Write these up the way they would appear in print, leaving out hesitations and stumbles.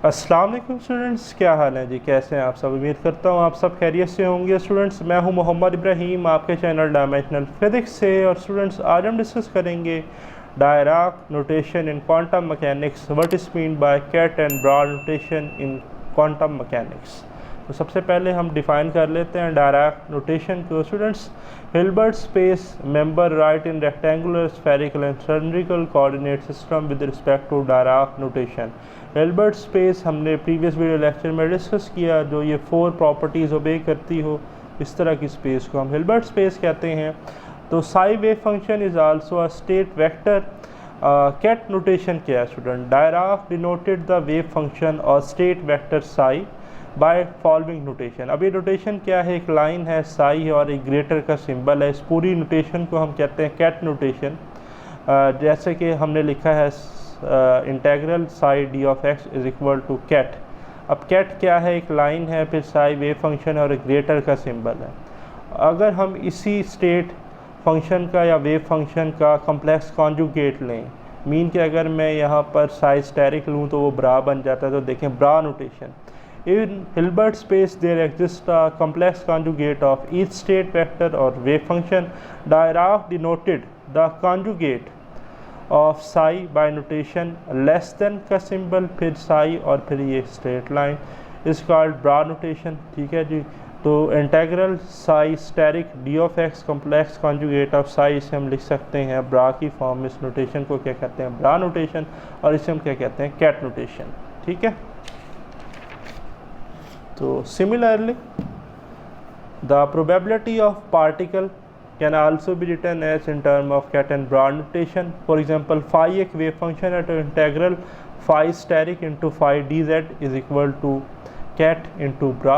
अस्सलाम वालेकुम स्टूडेंट्स, क्या हाल है जी? कैसे हैं आप सब? उम्मीद करता हूँ आप सब खैरियत से होंगे। स्टूडेंट्स, मैं हूँ मोहम्मद इब्राहिम आपके चैनल डायमेंशनल फिजिक्स से। और स्टूडेंट्स, आज हम डिस्कस करेंगे Dirac notation in quantum mechanics, what is mean by ket and bra notation in quantum mechanics. तो सबसे पहले हम डिफ़ाइन कर लेते हैं डायराक नोटेशन को। Students, Hilbert space member right in rectangular spherical and cylindrical coordinate system with respect to Dirac notation. Hilbert space हमने previous video lecture में डिस्कस किया, जो ये 4 प्रॉपर्टीज़ ओबे करती हो, इस तरह की स्पेस को हम हिल्बर्ट स्पेस कहते हैं। तो psi wave function is also a state vector. Ket notation क्या है student? Dirac denoted the wave function और state vector psi by following notation. अब ये नोटेशन क्या है? एक लाइन है, साई है और एक ग्रेटर का सिंबल है। इस पूरी नोटेशन को हम कहते हैं कैट नोटेशन। जैसे कि हमने लिखा है integral psi d of x is equal to ket. अब कैट क्या है? एक लाइन है, फिर साई वेव फंक्शन है और एक ग्रेटर का सिंबल है। अगर हम इसी स्टेट फंक्शन का या वेव फंक्शन का कम्प्लेक्स कॉन्जुगेट लें, मीन कि अगर मैं यहाँ पर साई स्टेरिक लूँ तो वो ब्रा बन जाता है। तो देखें bra notation, in Hilbert space there exist a complex conjugate of each state vector और wave function. Dirac denoted the conjugate of psi by notation less than का सिंबल, फिर साई और फिर ये straight line is called bra notation. ठीक है जी। तो integral psi asterisk d of x complex conjugate of psi, इसे हम लिख सकते हैं ब्रा की फॉर्म में। इस नोटेशन को क्या कहते हैं? Bra notation. और इसे हम क्या कहते हैं? Ket notation. ठीक है। तो similarly the probability of particle can also be written as in term of cat and bra notation. For example, phi एक wave function है, तो integral phi steric into phi dz is equal to cat into bra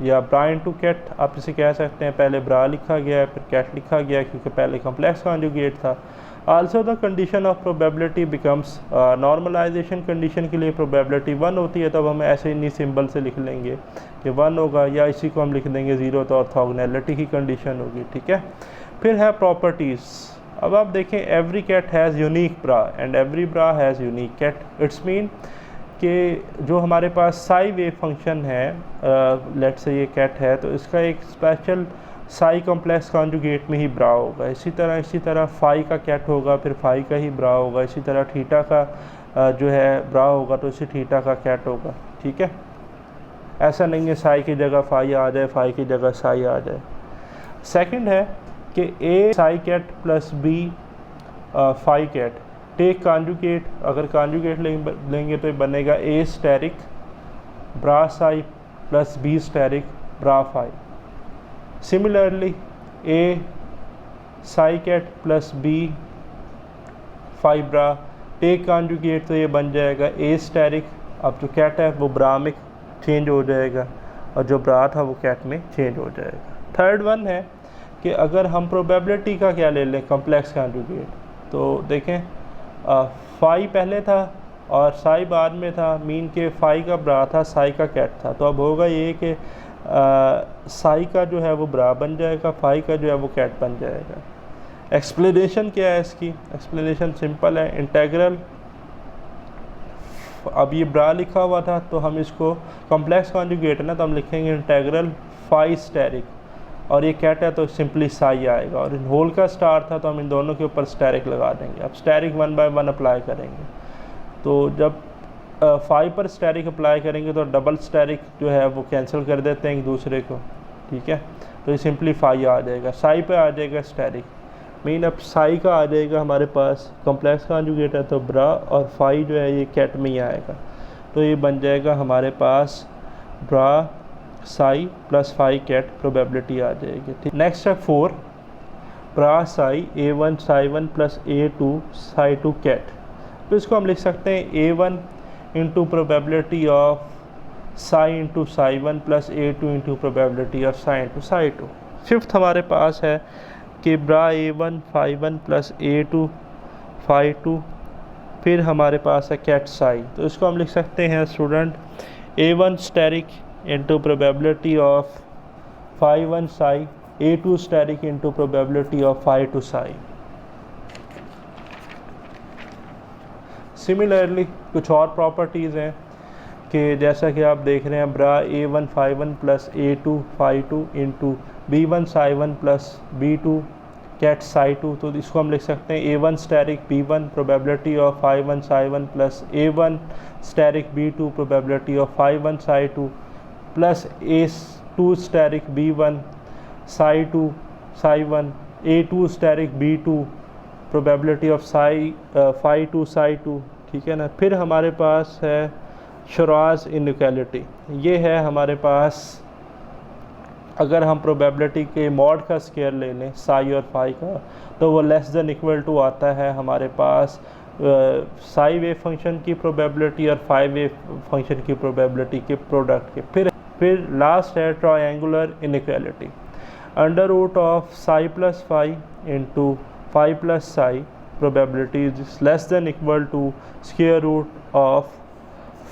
या bra into cat। आप इसे कह सकते हैं, पहले bra लिखा गया है फिर cat लिखा गया क्योंकि पहले complex conjugate था। Also the condition of probability becomes normalization condition के लिए probability 1 होती है, तब हम ऐसे इन्हीं सिंबल से लिख लेंगे कि 1 होगा, या इसी को हम लिख देंगे 0, तो ऑर्थोगोनैलिटी की कंडीशन होगी। ठीक है। फिर है प्रॉपर्टीज़। अब आप देखें, every ket has unique bra and every bra has unique ket. It's mean कि जो हमारे पास साई वेव फंक्शन है, लेट से ये कैट है, तो इसका एक स्पेशल साई कॉम्प्लेक्स कॉन्जुगेट में ही ब्रा होगा। इसी तरह फाई का कैट होगा, फिर फाई का ही ब्रा होगा। इसी तरह थीटा का जो है ब्रा होगा, तो इसी थीटा का कैट होगा। ठीक है। ऐसा नहीं है साई की जगह फाई आ जाए, फाई की जगह साई आ जाए। सेकंड है कि A psi ket plus B phi ket take conjugate. अगर कॉन्जुगेट लेंगे तो बनेगा A asterisk bra psi plus B asterisk bra phi. Similarly A psi ket plus B phi bra take conjugate, तो ये बन जाएगा ए स्टेरिक। अब जो कैट है वो ब्रा में चेंज हो जाएगा और जो ब्रा था वो कैट में चेंज हो जाएगा। थर्ड वन है कि अगर हम प्रोबेबिलिटी का क्या ले लें, कॉम्प्लेक्स कॉन्जुगेट, तो देखें फाई पहले था और साई बाद में था, मीन के फाई का ब्रा था, साई का कैट था। तो अब होगा ये कि साई का जो है वो ब्रा बन जाएगा, फाई का जो है वो कैट बन जाएगा। एक्सप्लेनेशन क्या है इसकी? एक्सप्लेनेशन सिंपल है, इंटेग्रल, अब ये ब्रा लिखा हुआ था तो हम इसको कॉम्प्लेक्स कॉन्जुगेट है ना, तो हम लिखेंगे इंटेग्रल फाई स्टेरिक, और ये कैट है तो सिंपली साई आएगा। और होल का स्टार था तो हम इन दोनों के ऊपर स्टेरिक लगा देंगे। अब स्टेरिक 1 बाय 1 अप्लाई करेंगे, तो जब फाई पर स्टेरिक अप्लाई करेंगे तो डबल स्टेरिक जो है वो कैंसिल कर देते हैं एक दूसरे को। ठीक है। तो ये सिंपली फाई आ जाएगा, साई पे आ जाएगा स्टेरिक। मीन अब साई का आ जाएगा हमारे पास, कॉम्प्लेक्स कॉन्जुगेट है तो ब्रा, और फाई जो है ये कैट में ही आएगा। तो ये बन जाएगा हमारे पास bra psi plus phi ket, probability आ जाएगी। ठीक। नेक्स्ट है 4 bra psi A1 psi 1 plus A2 psi 2 ket. तो इसको हम लिख सकते हैं A1 into probability of psi into psi 1 plus A2 into probability of psi into psi 2। Fifth हमारे पास है कि ब्रा A1 phi 1 plus A2 phi 2, फिर हमारे पास है कैट साई। तो इसको हम लिख सकते हैं student A1 asterisk into probability of phi 1 psi, A2 asterisk into probability of phi 2 psi. Similarly कुछ और प्रॉपर्टीज़ हैं कि जैसा कि आप देख रहे हैं bra A1 phi1 plus A2 phi2 into B1 psi1 plus B2 ket psi2, तो इसको हम लिख सकते हैं A1 asterisk B1 probability of phi1 psi1 plus A1 asterisk B2 probability of phi1 psi2 plus A2 asterisk B1 psi2 psi1 A2 asterisk B2 probability of phi2 psi2, ठीक है ना। फिर हमारे पास है शराज इनइक्वालिटी। ये है हमारे पास, अगर हम प्रोबेबिलिटी के मॉड का स्केयर ले लें साई और फाई का, तो वो लेस देन इक्वल टू आता है हमारे पास साई वेव फंक्शन की प्रोबेबिलिटी और फाई वेव फंक्शन की प्रोबेबिलिटी के प्रोडक्ट के। फिर लास्ट है triangular inequality. Under root of psi plus phi into phi plus psi probability is less than equal to square root of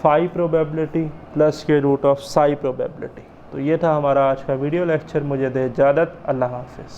phi probability plus square root of psi probability. तो ये था हमारा आज का video lecture. मुझे दे इजाज़त। अल्लाह हाफिज़।